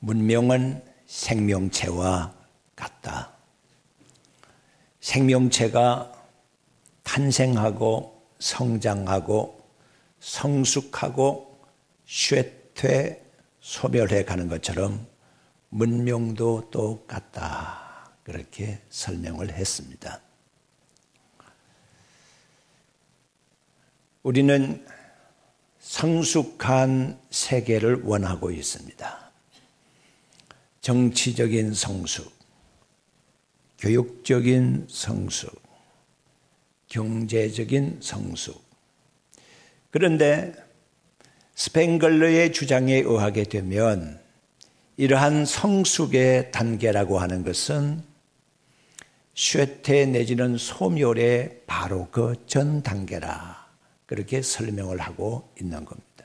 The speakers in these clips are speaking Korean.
문명은 생명체와 같다. 생명체가 탄생하고 성장하고 성숙하고 쇠퇴 소멸해 가는 것처럼 문명도 똑같다. 그렇게 설명을 했습니다. 우리는 성숙한 세계를 원하고 있습니다. 정치적인 성숙, 교육적인 성숙, 경제적인 성숙. 그런데 스팽글러의 주장에 의하게 되면 이러한 성숙의 단계라고 하는 것은 쇠퇴 내지는 소멸의 바로 그 전 단계라. 그렇게 설명을 하고 있는 겁니다.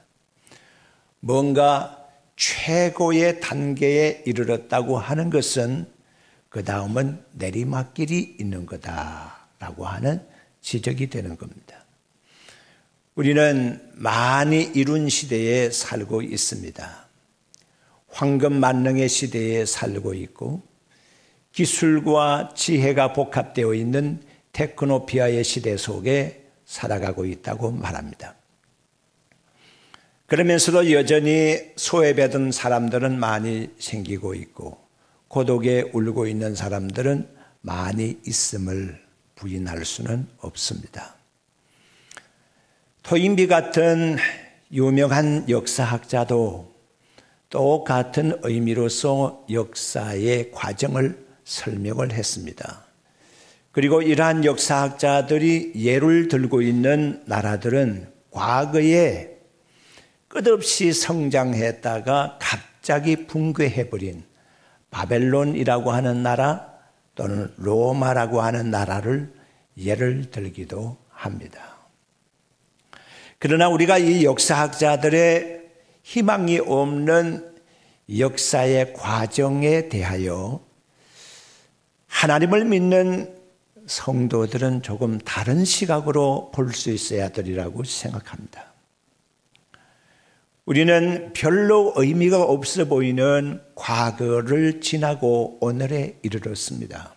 뭔가 최고의 단계에 이르렀다고 하는 것은 그 다음은 내리막길이 있는 거다라고 하는 지적이 되는 겁니다. 우리는 많이 이룬 시대에 살고 있습니다. 황금 만능의 시대에 살고 있고 기술과 지혜가 복합되어 있는 테크노피아의 시대 속에 살아가고 있다고 말합니다. 그러면서도 여전히 소외받은 사람들은 많이 생기고 있고 고독에 울고 있는 사람들은 많이 있음을 부인할 수는 없습니다. 토인비 같은 유명한 역사학자도 똑같은 의미로서 역사의 과정을 설명을 했습니다. 그리고 이러한 역사학자들이 예를 들고 있는 나라들은 과거에 끝없이 성장했다가 갑자기 붕괴해버린 바벨론이라고 하는 나라 또는 로마라고 하는 나라를 예를 들기도 합니다. 그러나 우리가 이 역사학자들의 희망이 없는 역사의 과정에 대하여 하나님을 믿는 성도들은 조금 다른 시각으로 볼 수 있어야 되리라고 생각합니다. 우리는 별로 의미가 없어 보이는 과거를 지나고 오늘에 이르렀습니다.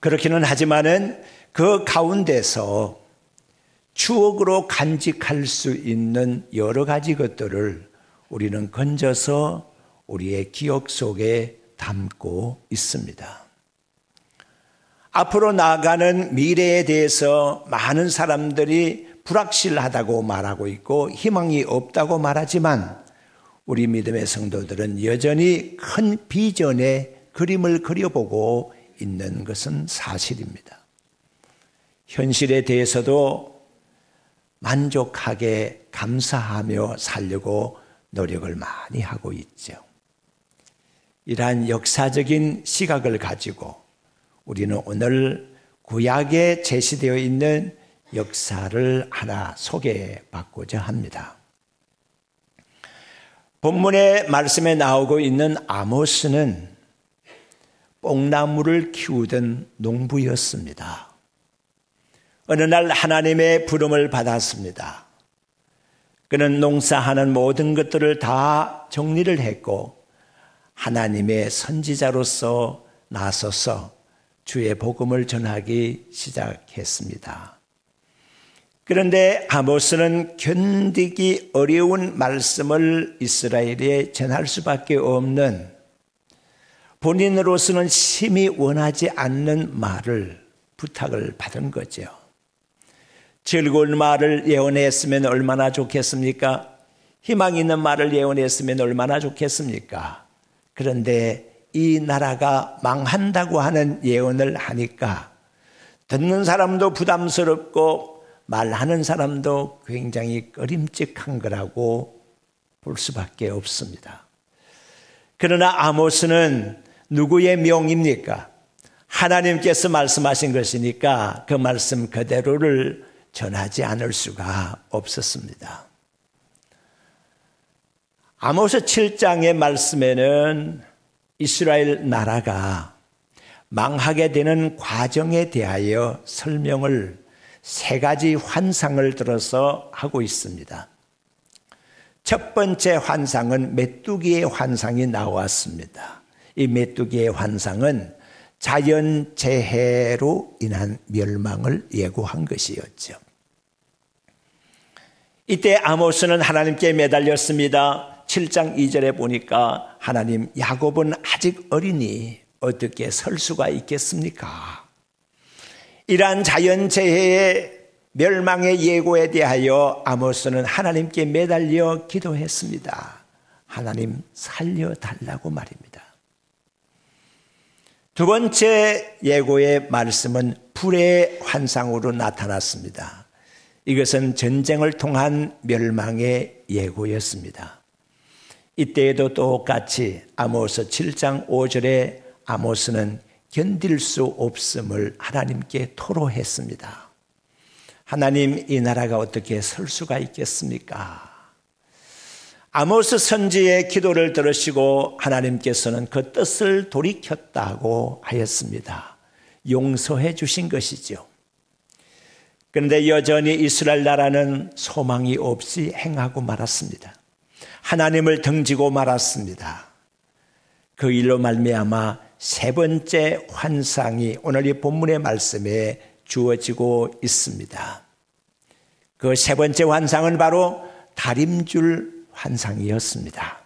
그렇기는 하지만은 그 가운데서 추억으로 간직할 수 있는 여러 가지 것들을 우리는 건져서 우리의 기억 속에 담고 있습니다. 앞으로 나아가는 미래에 대해서 많은 사람들이 불확실하다고 말하고 있고 희망이 없다고 말하지만 우리 믿음의 성도들은 여전히 큰 비전의 그림을 그려보고 있는 것은 사실입니다. 현실에 대해서도 만족하게 감사하며 살려고 노력을 많이 하고 있죠. 이러한 역사적인 시각을 가지고 우리는 오늘 구약에 제시되어 있는 역사를 하나 소개받고자 합니다. 본문의 말씀에 나오고 있는 아모스는 뽕나무를 키우던 농부였습니다. 어느 날 하나님의 부름을 받았습니다. 그는 농사하는 모든 것들을 다 정리를 했고 하나님의 선지자로서 나서서 주의 복음을 전하기 시작했습니다. 그런데 아모스는 견디기 어려운 말씀을 이스라엘에 전할 수밖에 없는 본인으로서는 심히 원하지 않는 말을 부탁을 받은 거죠. 즐거운 말을 예언했으면 얼마나 좋겠습니까? 희망 있는 말을 예언했으면 얼마나 좋겠습니까? 그런데 이 나라가 망한다고 하는 예언을 하니까 듣는 사람도 부담스럽고 말하는 사람도 굉장히 꺼림칙한 거라고 볼 수밖에 없습니다. 그러나 아모스는 누구의 명입니까? 하나님께서 말씀하신 것이니까 그 말씀 그대로를 전하지 않을 수가 없었습니다. 아모스 7장의 말씀에는 이스라엘 나라가 망하게 되는 과정에 대하여 설명을 세 가지 환상을 들어서 하고 있습니다. 첫 번째 환상은 메뚜기의 환상이 나왔습니다. 이 메뚜기의 환상은 자연재해로 인한 멸망을 예고한 것이었죠. 이때 아모스는 하나님께 매달렸습니다. 7장 2절에 보니까 하나님, 야곱은 아직 어리니 어떻게 설 수가 있겠습니까? 이러한 자연재해의 멸망의 예고에 대하여 아모스는 하나님께 매달려 기도했습니다. 하나님, 살려달라고 말입니다. 두 번째 예고의 말씀은 불의 환상으로 나타났습니다. 이것은 전쟁을 통한 멸망의 예고였습니다. 이때에도 똑같이 아모스 7장 5절에 아모스는 견딜 수 없음을 하나님께 토로했습니다. 하나님, 이 나라가 어떻게 설 수가 있겠습니까? 아모스 선지의 기도를 들으시고 하나님께서는 그 뜻을 돌이켰다고 하였습니다. 용서해 주신 것이죠. 그런데 여전히 이스라엘 나라는 소망이 없이 행하고 말았습니다. 하나님을 등지고 말았습니다. 그 일로 말미암아 세 번째 환상이 오늘 이 본문의 말씀에 주어지고 있습니다. 그 세 번째 환상은 바로 다림줄 환상이었습니다.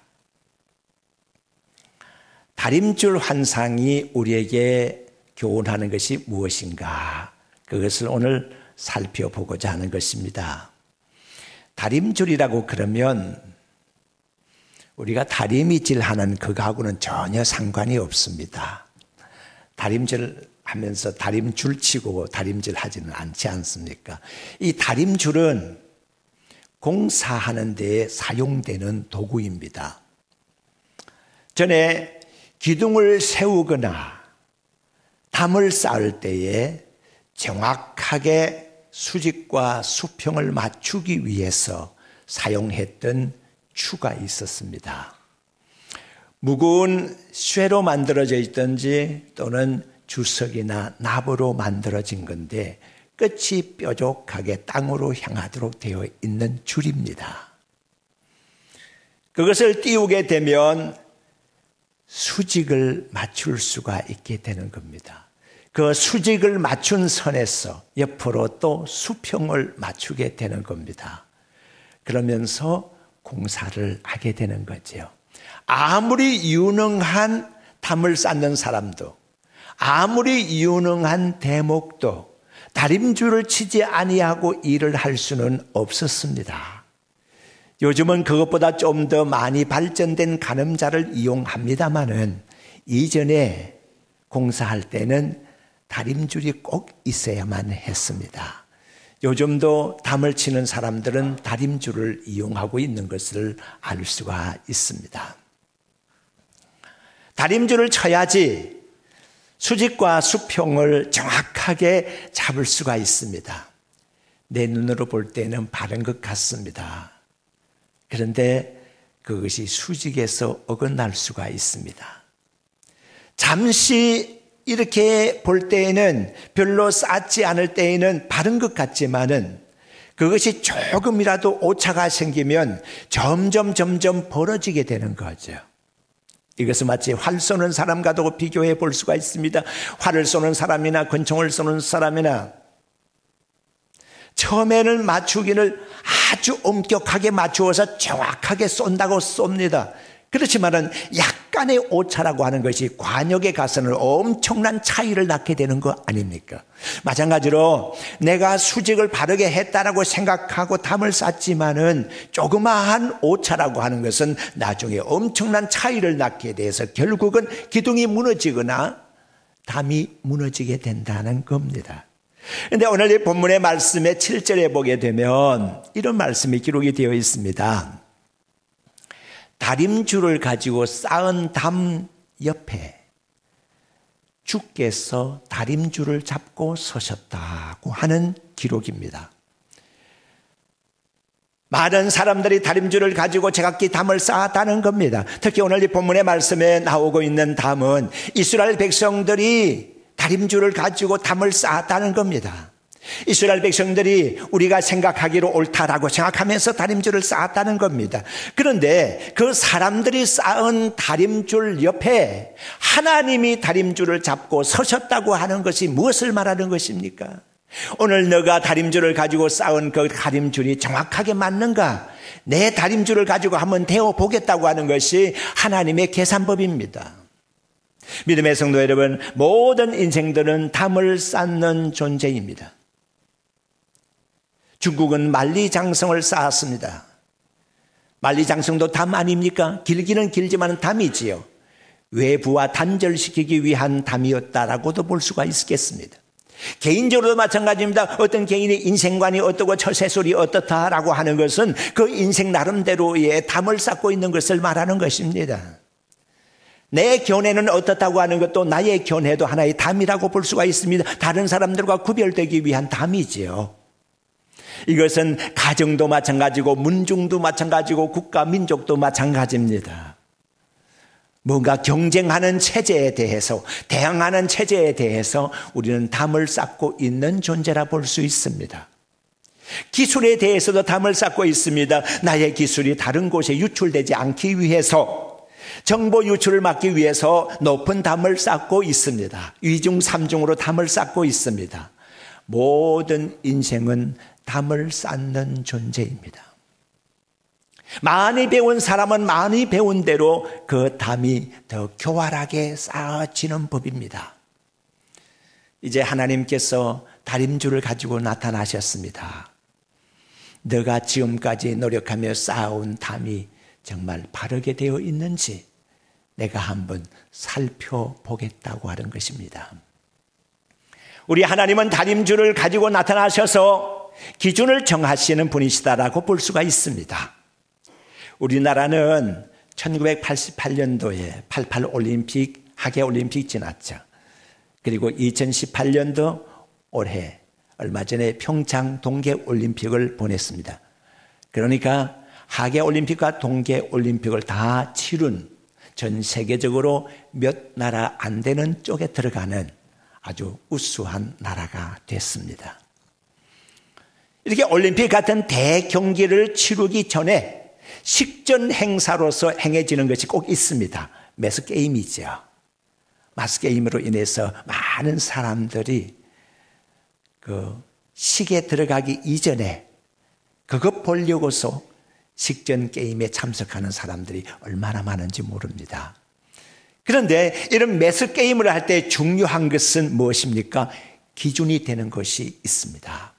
다림줄 환상이 우리에게 교훈하는 것이 무엇인가? 그것을 오늘 살펴보고자 하는 것입니다. 다림줄이라고 그러면 우리가 다리미질하는 그거하고는 전혀 상관이 없습니다. 다림질 하면서 다림줄 치고 다림질 하지는 않지 않습니까? 이 다림줄은 공사하는 데에 사용되는 도구입니다. 전에 기둥을 세우거나 담을 쌓을 때에 정확하게 수직과 수평을 맞추기 위해서 사용했던 추가 있었습니다. 무거운 쇠로 만들어져 있든지 또는 주석이나 나무로 만들어진 건데 끝이 뾰족하게 땅으로 향하도록 되어 있는 줄입니다. 그것을 띄우게 되면 수직을 맞출 수가 있게 되는 겁니다. 그 수직을 맞춘 선에서 옆으로 또 수평을 맞추게 되는 겁니다. 그러면서 공사를 하게 되는 거죠. 아무리 유능한 담을 쌓는 사람도, 아무리 유능한 대목도 다림줄을 치지 아니하고 일을 할 수는 없었습니다. 요즘은 그것보다 좀 더 많이 발전된 가늠자를 이용합니다마는 이전에 공사할 때는 다림줄이 꼭 있어야만 했습니다. 요즘도 담을 치는 사람들은 다림줄을 이용하고 있는 것을 알 수가 있습니다. 다림줄을 쳐야지 수직과 수평을 정확하게 잡을 수가 있습니다. 내 눈으로 볼 때는 바른 것 같습니다. 그런데 그것이 수직에서 어긋날 수가 있습니다. 잠시 이렇게 볼 때에는 별로 쌓지 않을 때에는 바른 것 같지만은 그것이 조금이라도 오차가 생기면 점점 벌어지게 되는 거죠. 이것은 마치 활 쏘는 사람과도 비교해 볼 수가 있습니다. 활을 쏘는 사람이나 권총을 쏘는 사람이나 처음에는 맞추기를 아주 엄격하게 맞추어서 정확하게 쏜다고 쏩니다. 그렇지만은 약간의 오차라고 하는 것이 관역에 가서는 엄청난 차이를 낳게 되는 거 아닙니까? 마찬가지로 내가 수직을 바르게 했다라고 생각하고 담을 쌓지만은 조그마한 오차라고 하는 것은 나중에 엄청난 차이를 낳게 돼서 결국은 기둥이 무너지거나 담이 무너지게 된다는 겁니다. 그런데 오늘 이 본문의 말씀의 7절에 보게 되면 이런 말씀이 기록이 되어 있습니다. 다림줄을 가지고 쌓은 담 옆에 주께서 다림줄을 잡고 서셨다고 하는 기록입니다. 많은 사람들이 다림줄을 가지고 제각기 담을 쌓았다는 겁니다. 특히 오늘 이 본문의 말씀에 나오고 있는 담은 이스라엘 백성들이 다림줄을 가지고 담을 쌓았다는 겁니다. 이스라엘 백성들이 우리가 생각하기로 옳다라고 생각하면서 다림줄을 쌓았다는 겁니다. 그런데 그 사람들이 쌓은 다림줄 옆에 하나님이 다림줄을 잡고 서셨다고 하는 것이 무엇을 말하는 것입니까? 오늘 너가 다림줄을 가지고 쌓은 그 다림줄이 정확하게 맞는가? 내 다림줄을 가지고 한번 대어보겠다고 하는 것이 하나님의 계산법입니다. 믿음의 성도 여러분, 모든 인생들은 담을 쌓는 존재입니다. 중국은 만리장성을 쌓았습니다. 만리장성도 담 아닙니까? 길기는 길지만 담이지요. 외부와 단절시키기 위한 담이었다라고도 볼 수가 있겠습니다. 개인적으로도 마찬가지입니다. 어떤 개인의 인생관이 어떻고 처세술이 어떻다라고 하는 것은 그 인생 나름대로의 담을 쌓고 있는 것을 말하는 것입니다. 내 견해는 어떻다고 하는 것도 나의 견해도 하나의 담이라고 볼 수가 있습니다. 다른 사람들과 구별되기 위한 담이지요. 이것은 가정도 마찬가지고 문중도 마찬가지고 국가 민족도 마찬가지입니다. 뭔가 경쟁하는 체제에 대해서, 대항하는 체제에 대해서 우리는 담을 쌓고 있는 존재라 볼 수 있습니다. 기술에 대해서도 담을 쌓고 있습니다. 나의 기술이 다른 곳에 유출되지 않기 위해서, 정보 유출을 막기 위해서 높은 담을 쌓고 있습니다. 위중 삼중으로 담을 쌓고 있습니다. 모든 인생은 담을 쌓는 존재입니다. 많이 배운 사람은 많이 배운 대로 그 담이 더 교활하게 쌓아지는 법입니다. 이제 하나님께서 다림줄을 가지고 나타나셨습니다. 너가 지금까지 노력하며 쌓아온 담이 정말 바르게 되어 있는지 내가 한번 살펴보겠다고 하는 것입니다. 우리 하나님은 다림줄을 가지고 나타나셔서 기준을 정하시는 분이시다라고 볼 수가 있습니다. 우리나라는 1988년도에 88 올림픽, 하계 올림픽 지났죠. 그리고 2018년도 올해 얼마 전에 평창 동계 올림픽을 보냈습니다. 그러니까 하계 올림픽과 동계 올림픽을 다 치룬 전 세계적으로 몇 나라 안 되는 쪽에 들어가는 아주 우수한 나라가 됐습니다. 이렇게 올림픽 같은 대경기를 치르기 전에 식전 행사로서 행해지는 것이 꼭 있습니다. 매스게임이죠. 매스게임으로 인해서 많은 사람들이 그 식에 들어가기 이전에 그것 보려고서 식전 게임에 참석하는 사람들이 얼마나 많은지 모릅니다. 그런데 이런 매스게임을 할 때 중요한 것은 무엇입니까? 기준이 되는 것이 있습니다.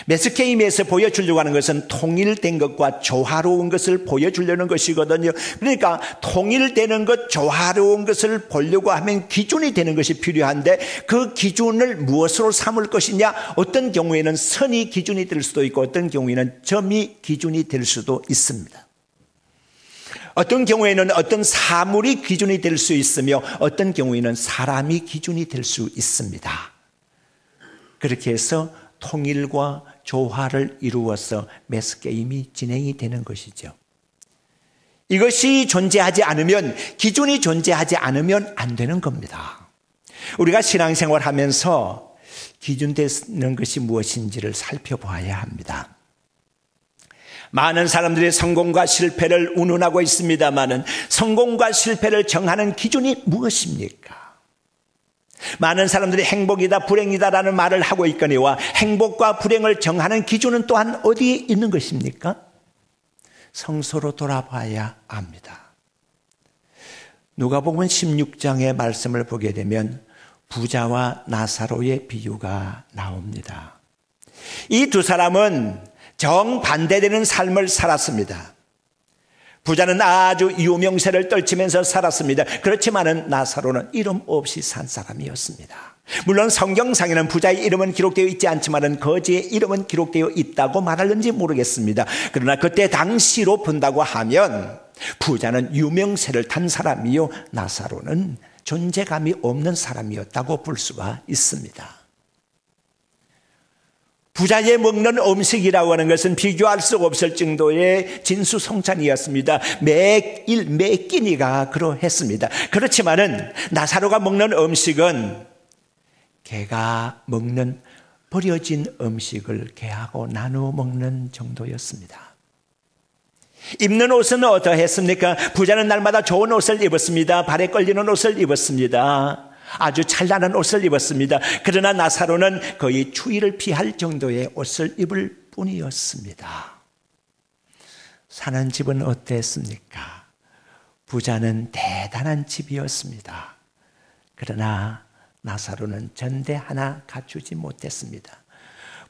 매스게임에서 보여주려고 하는 것은 통일된 것과 조화로운 것을 보여주려는 것이거든요. 그러니까 통일되는 것, 조화로운 것을 보려고 하면 기준이 되는 것이 필요한데 그 기준을 무엇으로 삼을 것이냐? 어떤 경우에는 선이 기준이 될 수도 있고 어떤 경우에는 점이 기준이 될 수도 있습니다. 어떤 경우에는 어떤 사물이 기준이 될 수 있으며 어떤 경우에는 사람이 기준이 될 수 있습니다. 그렇게 해서 통일과 조화를 이루어서 매스게임이 진행이 되는 것이죠. 이것이 존재하지 않으면, 기준이 존재하지 않으면 안 되는 겁니다. 우리가 신앙생활 하면서 기준되는 것이 무엇인지를 살펴봐야 합니다. 많은 사람들이 성공과 실패를 운운하고 있습니다마는 성공과 실패를 정하는 기준이 무엇입니까? 많은 사람들이 행복이다 불행이다라는 말을 하고 있거니와 행복과 불행을 정하는 기준은 또한 어디에 있는 것입니까? 성서로 돌아봐야 합니다. 누가복음 16장의 말씀을 보게 되면 부자와 나사로의 비유가 나옵니다. 이 두 사람은 정반대되는 삶을 살았습니다. 부자는 아주 유명세를 떨치면서 살았습니다. 그렇지만은 나사로는 이름 없이 산 사람이었습니다. 물론 성경상에는 부자의 이름은 기록되어 있지 않지만은 거지의 이름은 기록되어 있다고 말하는지 모르겠습니다. 그러나 그때 당시로 본다고 하면 부자는 유명세를 탄 사람이요, 나사로는 존재감이 없는 사람이었다고 볼 수가 있습니다. 부자의 먹는 음식이라고 하는 것은 비교할 수 없을 정도의 진수성찬이었습니다. 매일 매 끼니가 그러했습니다. 그렇지만은 나사로가 먹는 음식은 개가 먹는 버려진 음식을 개하고 나누어 먹는 정도였습니다. 입는 옷은 어떠했습니까? 부자는 날마다 좋은 옷을 입었습니다. 발에 걸리는 옷을 입었습니다. 아주 찬란한 옷을 입었습니다. 그러나 나사로는 거의 추위를 피할 정도의 옷을 입을 뿐이었습니다. 사는 집은 어땠습니까? 부자는 대단한 집이었습니다. 그러나 나사로는 전대 하나 갖추지 못했습니다.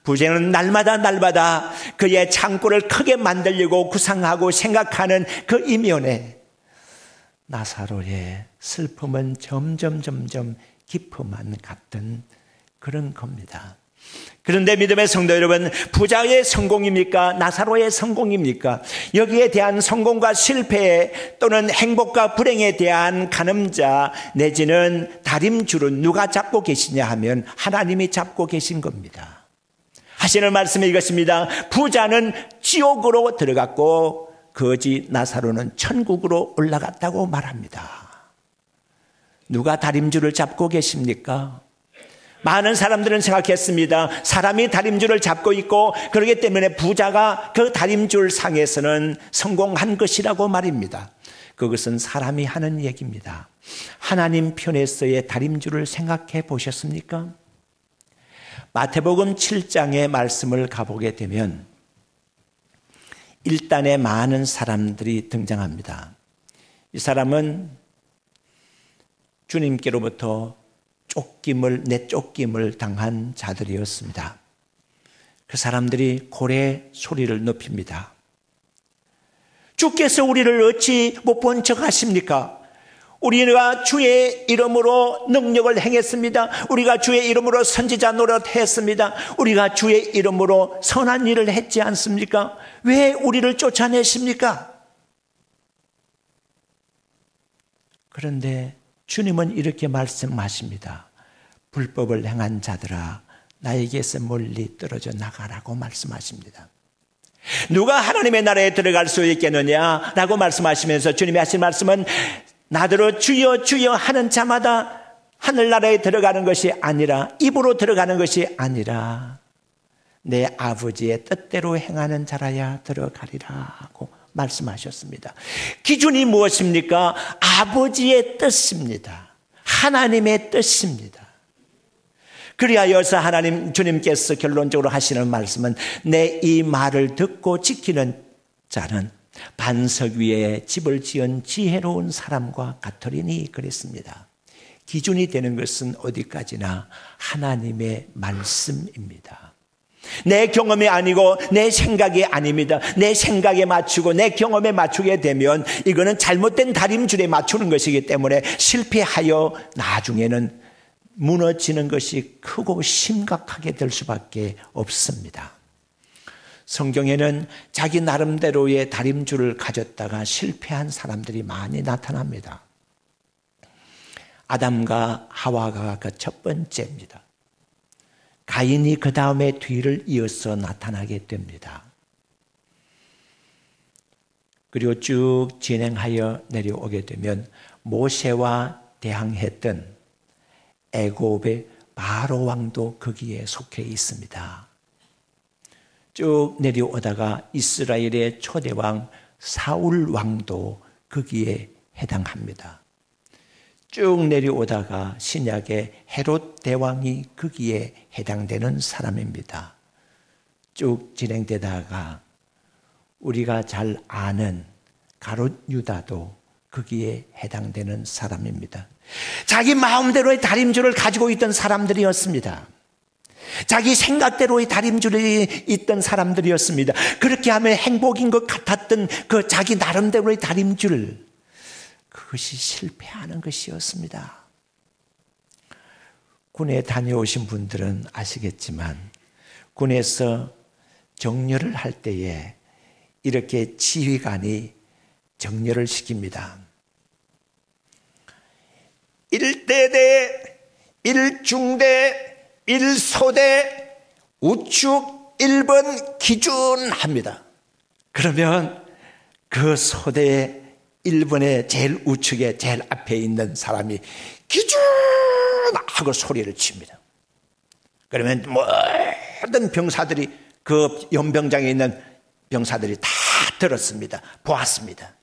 부자는 날마다 그의 창고를 크게 만들려고 구상하고 생각하는 그 이면에 나사로의 슬픔은 점점 깊어만 갔던 그런 겁니다. 그런데 믿음의 성도 여러분, 부자의 성공입니까? 나사로의 성공입니까? 여기에 대한 성공과 실패 또는 행복과 불행에 대한 가늠자 내지는 다림줄은 누가 잡고 계시냐 하면 하나님이 잡고 계신 겁니다. 하시는 말씀이 이것입니다. 부자는 지옥으로 들어갔고 거지 나사로는 천국으로 올라갔다고 말합니다. 누가 다림줄을 잡고 계십니까? 많은 사람들은 생각했습니다. 사람이 다림줄을 잡고 있고 그렇기 때문에 부자가 그 다림줄 상에서는 성공한 것이라고 말입니다. 그것은 사람이 하는 얘기입니다. 하나님 편에서의 다림줄을 생각해 보셨습니까? 마태복음 7장의 말씀을 가보게 되면 일단에 많은 사람들이 등장합니다. 이 사람은 주님께로부터 내쫓김을 당한 자들이었습니다. 그 사람들이 고래 소리를 높입니다. 주께서 우리를 어찌 못 본 척 하십니까? 우리가 주의 이름으로 능력을 행했습니다. 우리가 주의 이름으로 선지자 노릇했습니다. 우리가 주의 이름으로 선한 일을 했지 않습니까? 왜 우리를 쫓아내십니까? 그런데 주님은 이렇게 말씀하십니다. 불법을 행한 자들아, 나에게서 멀리 떨어져 나가라고 말씀하십니다. 누가 하나님의 나라에 들어갈 수 있겠느냐 라고 말씀하시면서 주님이 하신 말씀은 나더러 주여 주여 하는 자마다 하늘나라에 들어가는 것이 아니라, 입으로 들어가는 것이 아니라 내 아버지의 뜻대로 행하는 자라야 들어가리라 하고 말씀하셨습니다. 기준이 무엇입니까? 아버지의 뜻입니다. 하나님의 뜻입니다. 그리하여서 주님께서 결론적으로 하시는 말씀은 내 이 말을 듣고 지키는 자는 반석 위에 집을 지은 지혜로운 사람과 같으리니 그랬습니다. 기준이 되는 것은 어디까지나 하나님의 말씀입니다. 내 경험이 아니고 내 생각이 아닙니다. 내 생각에 맞추고 내 경험에 맞추게 되면 이거는 잘못된 다림줄에 맞추는 것이기 때문에 실패하여 나중에는 무너지는 것이 크고 심각하게 될 수밖에 없습니다. 성경에는 자기 나름대로의 다림줄을 가졌다가 실패한 사람들이 많이 나타납니다. 아담과 하와가 그 첫 번째입니다. 가인이 그 다음에 뒤를 이어서 나타나게 됩니다. 그리고 쭉 진행하여 내려오게 되면 모세와 대항했던 애굽의 바로 왕도 거기에 속해 있습니다. 쭉 내려오다가 이스라엘의 초대왕 사울 왕도 거기에 해당합니다. 쭉 내려오다가 신약의 헤롯 대왕이 거기에 해당되는 사람입니다. 쭉 진행되다가 우리가 잘 아는 가롯 유다도 거기에 해당되는 사람입니다. 자기 마음대로의 다림줄을 가지고 있던 사람들이었습니다. 자기 생각대로의 다림줄이 있던 사람들이었습니다. 그렇게 하면 행복인 것 같았던 그 자기 나름대로의 다림줄, 그것이 실패하는 것이었습니다. 군에 다녀오신 분들은 아시겠지만 군에서 정렬을 할 때에 이렇게 지휘관이 정렬을 시킵니다. 1대대, 1중대, 1소대, 우측 1번 기준합니다. 그러면 그 소대의 1번의 제일 우측에 제일 앞에 있는 사람이 기준 하고 소리를 칩니다. 그러면 모든 병사들이 그 연병장에 있는 병사들이 다 들었습니다. 보았습니다.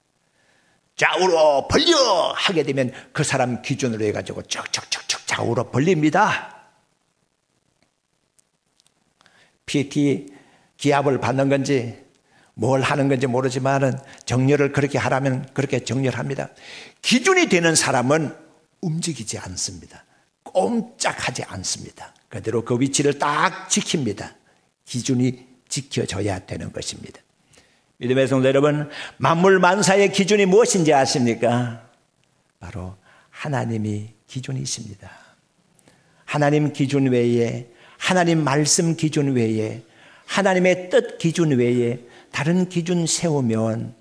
좌우로 벌려 하게 되면 그 사람 기준으로 해가지고 쭉쭉쭉쭉 좌우로 벌립니다. PT 기합을 받는 건지 뭘 하는 건지 모르지만 정렬을 그렇게 하라면 그렇게 정렬합니다. 기준이 되는 사람은 움직이지 않습니다. 꼼짝하지 않습니다. 그대로 그 위치를 딱 지킵니다. 기준이 지켜져야 되는 것입니다. 믿음의 성도 여러분, 만물 만사의 기준이 무엇인지 아십니까? 바로 하나님이 기준이십니다. 하나님 기준 외에, 하나님 말씀 기준 외에, 하나님의 뜻 기준 외에 다른 기준 세우면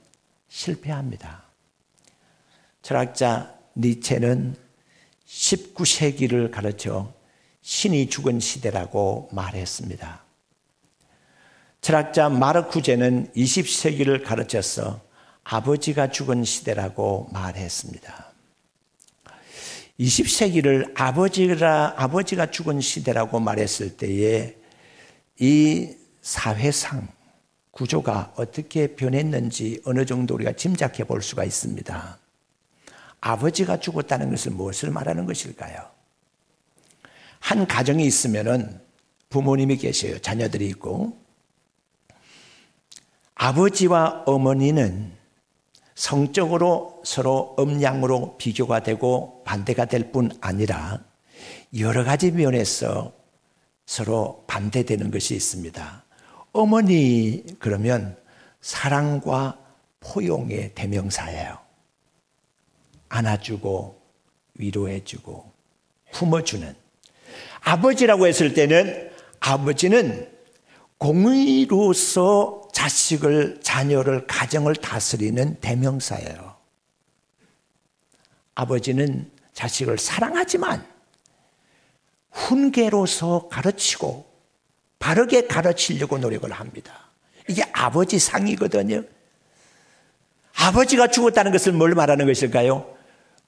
실패합니다. 철학자 니체는 19세기를 가르쳐 신이 죽은 시대라고 말했습니다. 철학자 마르쿠제는 20세기를 가르쳐서 아버지가 죽은 시대라고 말했습니다. 20세기를 아버지가 죽은 시대라고 말했을 때에 이 사회상 구조가 어떻게 변했는지 어느 정도 우리가 짐작해 볼 수가 있습니다. 아버지가 죽었다는 것은 무엇을 말하는 것일까요? 한 가정이 있으면은 부모님이 계셔요. 자녀들이 있고. 아버지와 어머니는 성적으로 서로 음양으로 비교가 되고 반대가 될 뿐 아니라 여러 가지 면에서 서로 반대되는 것이 있습니다. 어머니 그러면 사랑과 포용의 대명사예요. 안아주고 위로해주고 품어주는. 아버지라고 했을 때는 아버지는 공의로서 자녀를 가정을 다스리는 대명사예요. 아버지는 자식을 사랑하지만 훈계로서 가르치고 바르게 가르치려고 노력을 합니다. 이게 아버지 상이거든요. 아버지가 죽었다는 것을 뭘 말하는 것일까요?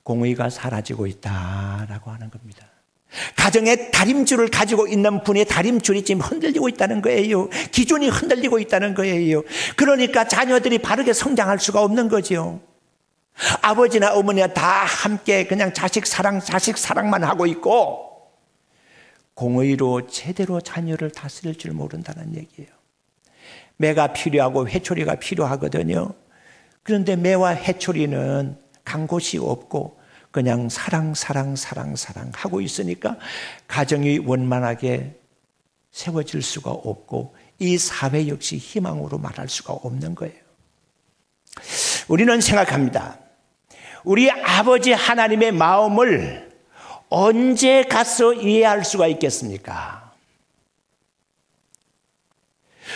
공의가 사라지고 있다라고 하는 겁니다. 가정의 다림줄을 가지고 있는 분의 다림줄이 지금 흔들리고 있다는 거예요. 기준이 흔들리고 있다는 거예요. 그러니까 자녀들이 바르게 성장할 수가 없는 거죠. 아버지나 어머니가 다 함께 그냥 자식 사랑만 하고 있고 공의로 제대로 자녀를 다스릴 줄 모른다는 얘기예요. 매가 필요하고 회초리가 필요하거든요. 그런데 매와 회초리는 간 곳이 없고 그냥 사랑 하고 있으니까 가정이 원만하게 세워질 수가 없고 이 사회 역시 희망으로 말할 수가 없는 거예요. 우리는 생각합니다. 우리 아버지 하나님의 마음을 언제 가서 이해할 수가 있겠습니까?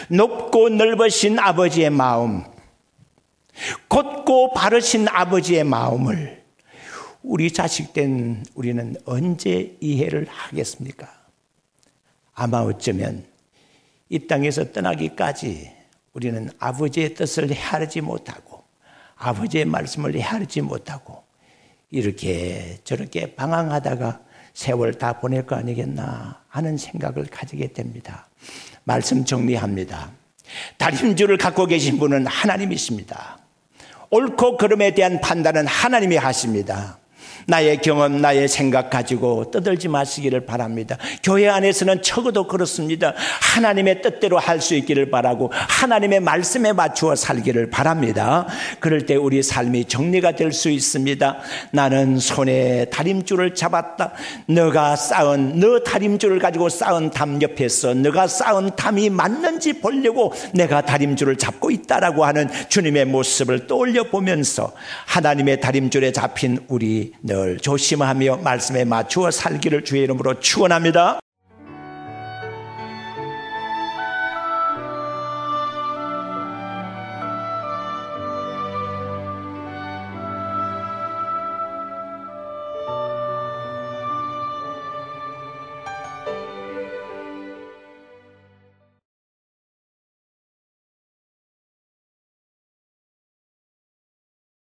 높고 넓으신 아버지의 마음, 곧고 바르신 아버지의 마음을 우리 자식된 우리는 언제 이해를 하겠습니까? 아마 어쩌면 이 땅에서 떠나기까지 우리는 아버지의 뜻을 헤아리지 못하고 아버지의 말씀을 헤아리지 못하고 이렇게 저렇게 방황하다가 세월 다 보낼 거 아니겠나 하는 생각을 가지게 됩니다. 말씀 정리합니다. 다림줄을 갖고 계신 분은 하나님이십니다. 옳고 그름에 대한 판단은 하나님이 하십니다. 나의 경험, 나의 생각 가지고 떠들지 마시기를 바랍니다. 교회 안에서는 적어도 그렇습니다. 하나님의 뜻대로 할 수 있기를 바라고 하나님의 말씀에 맞추어 살기를 바랍니다. 그럴 때 우리 삶이 정리가 될 수 있습니다. 나는 손에 다림줄을 잡았다. 너가 쌓은 너 다림줄을 가지고 쌓은 담 옆에서 너가 쌓은 담이 맞는지 보려고 내가 다림줄을 잡고 있다라고 하는 주님의 모습을 떠올려 보면서 하나님의 다림줄에 잡힌 우리 늘 조심하며 말씀에 맞추어 살기를 주의 이름으로 축원합니다.